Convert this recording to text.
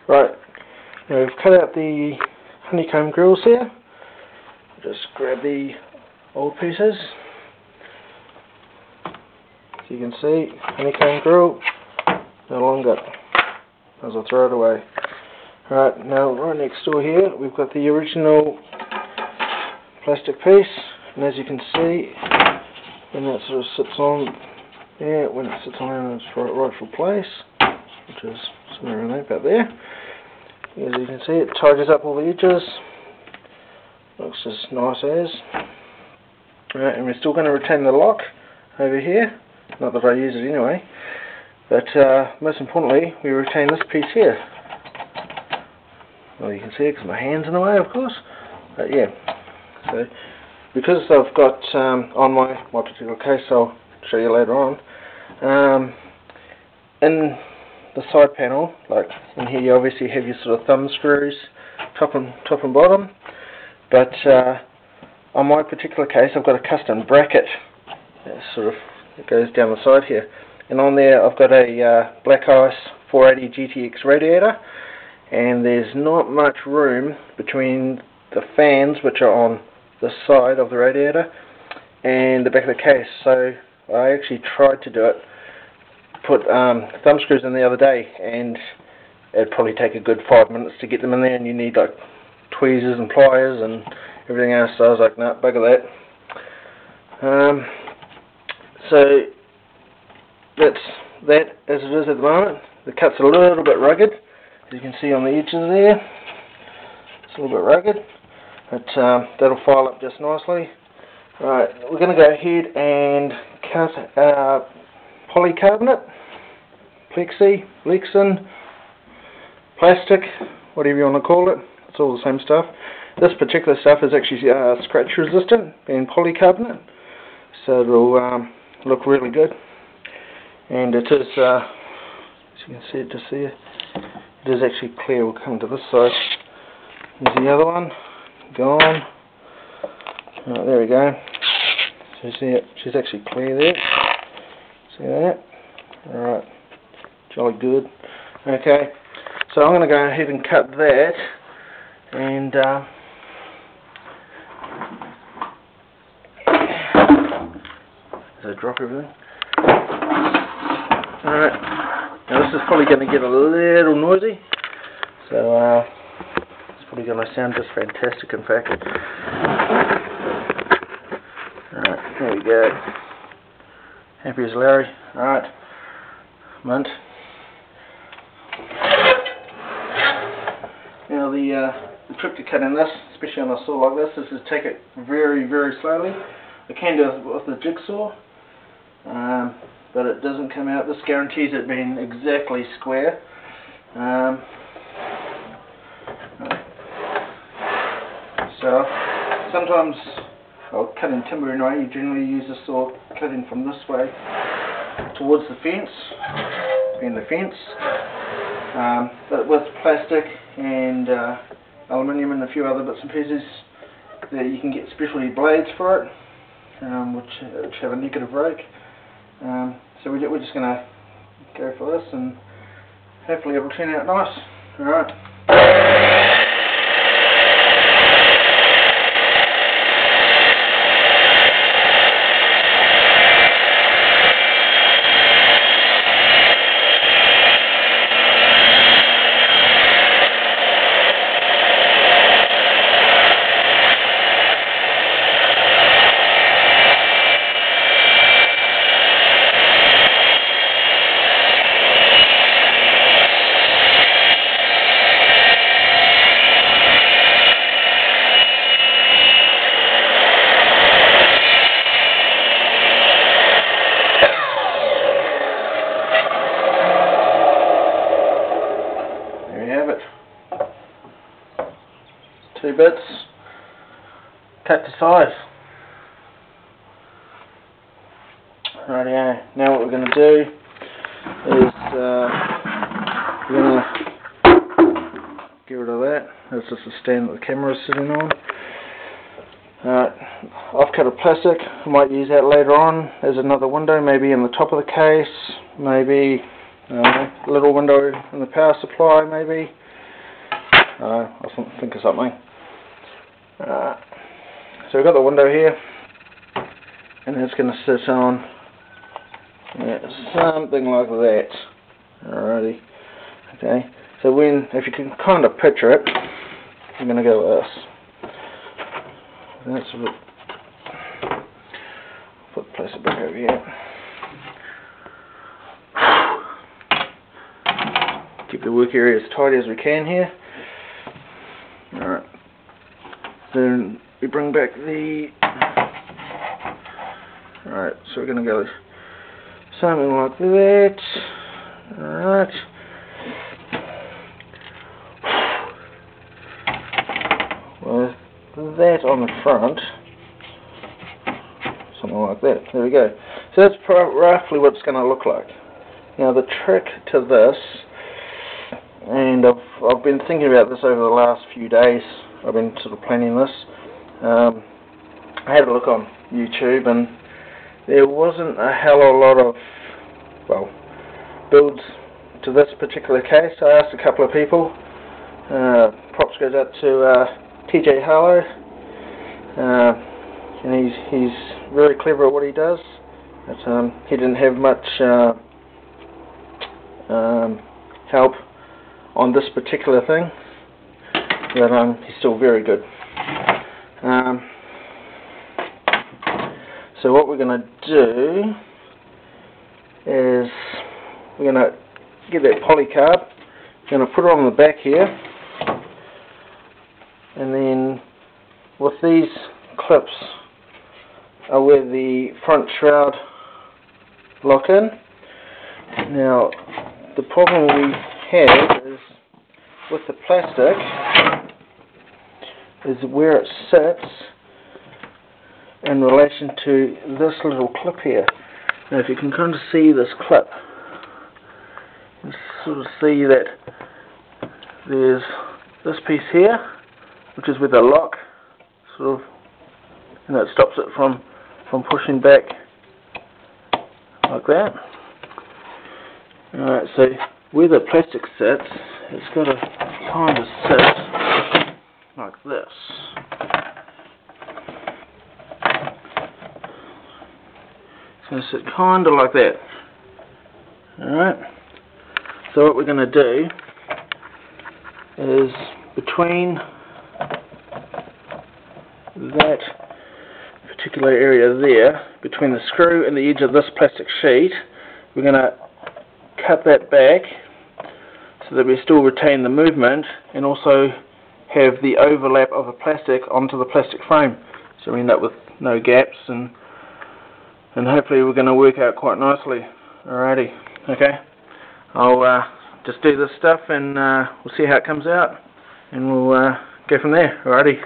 Right, now we've cut out the honeycomb grills here. Just grab the old pieces. So you can see, honeycomb grill, no longer, as I throw it away. Right, now right next door here, we've got the original plastic piece, and as you can see, when that sort of sits on, when it sits on in its rightful place, which is somewhere around about there, as you can see, it tidies up all the edges, looks as nice as. Right, and we're still going to retain the lock over here, not that I use it anyway, but most importantly, we retain this piece here. Well, you can see it because my hand's in the way, of course, but yeah. So, because I've got on my particular case, I'll show you later on, in the side panel, like in here, you obviously have your sort of thumb screws, top and bottom, but on my particular case, I've got a custom bracket that goes down the side here, and on there I've got a Black Ice 480 GTX radiator, and there's not much room between the fans, which are on the side of the radiator, and the back of the case. So I actually tried to do it, put thumb screws in the other day, and it'd probably take a good 5 minutes to get them in there, and you need like tweezers and pliers and everything else. So I was like, no, bugger that. So that's that as it is at the moment. The cut's a little bit rugged, as you can see on the edges there. It's a little bit rugged, but that'll file up just nicely. Right, we're going to go ahead and cut polycarbonate, plexi, Lexan, plastic, whatever you want to call it. It's all the same stuff. This particular stuff is actually scratch resistant, being polycarbonate, so it'll look really good. And it is, as you can see it just there, it is actually clear. We'll come to this side. Here's the other one, gone. Right, there we go. So you see it, she's actually clear there. See that? Alright, jolly good. Okay, so I'm going to go ahead and cut that, and as I drop everything. Alright, now this is probably going to get a little noisy, so it's probably going to sound just fantastic, in fact. Alright, there we go. Happy as Larry. Alright, mint. Now the trick to cutting this, especially on a saw like this, is to take it very, very slowly. I can do it with the jigsaw, but it doesn't come out. This guarantees it being exactly square. So sometimes, well, cutting timber anyway, you generally use a saw cutting from this way towards the fence, being the fence. But with plastic and aluminium and a few other bits and pieces, you can get specialty blades for it, which have a negative rake. So we're just going to go for this, and hopefully it will turn out nice. Alright. Two bits, cut to size. Rightio. Now what we're going to do is we're going to get rid of that. That's just the stand that the camera is sitting on. I've cut a plastic. I might use that later on as another window, maybe in the top of the case, maybe a little window in the power supply, maybe. I'll think of something. So we've got the window here, and it's going to sit on something like that. Alrighty. Okay. So if you can kind of picture it, I'm going to go with this. That's a bit. Place it back over here. Keep the work area as tidy as we can here. Alright. Then we bring back the... Alright, so we're going to go something like that. Alright. With that on the front. Something like that. There we go. So that's roughly what it's going to look like. Now the trick to this, and I've been thinking about this over the last few days. I've been sort of planning this. I had a look on YouTube, and there wasn't a hell of a lot of builds to this particular case. I asked a couple of people. Props goes out to TJ Harlow. And he's very clever at what he does. But, he didn't have much help on this particular thing, but he's still very good. So what we're going to do is we're going to get that polycarb, we're going to put it on the back here, and then with these clips are where the front shroud lock in. Now the problem we have is with the plastic is where it sits in relation to this little clip here. Now if you can kind of see this clip, you sort of see that there's this piece here, which is where the lock sort of, and it stops it from pushing back like that. Alright, so where the plastic sits, it's got to kind of sit like this. It's going to sit kind of like that. Alright, so what we're going to do is between that particular area there, between the screw and the edge of this plastic sheet, we're going to cut that back so that we still retain the movement and also have the overlap of the plastic onto the plastic frame, so we end up with no gaps, and hopefully we're going to work out quite nicely. Alrighty, okay, I'll just do this stuff and we'll see how it comes out, and we'll go from there. Alrighty.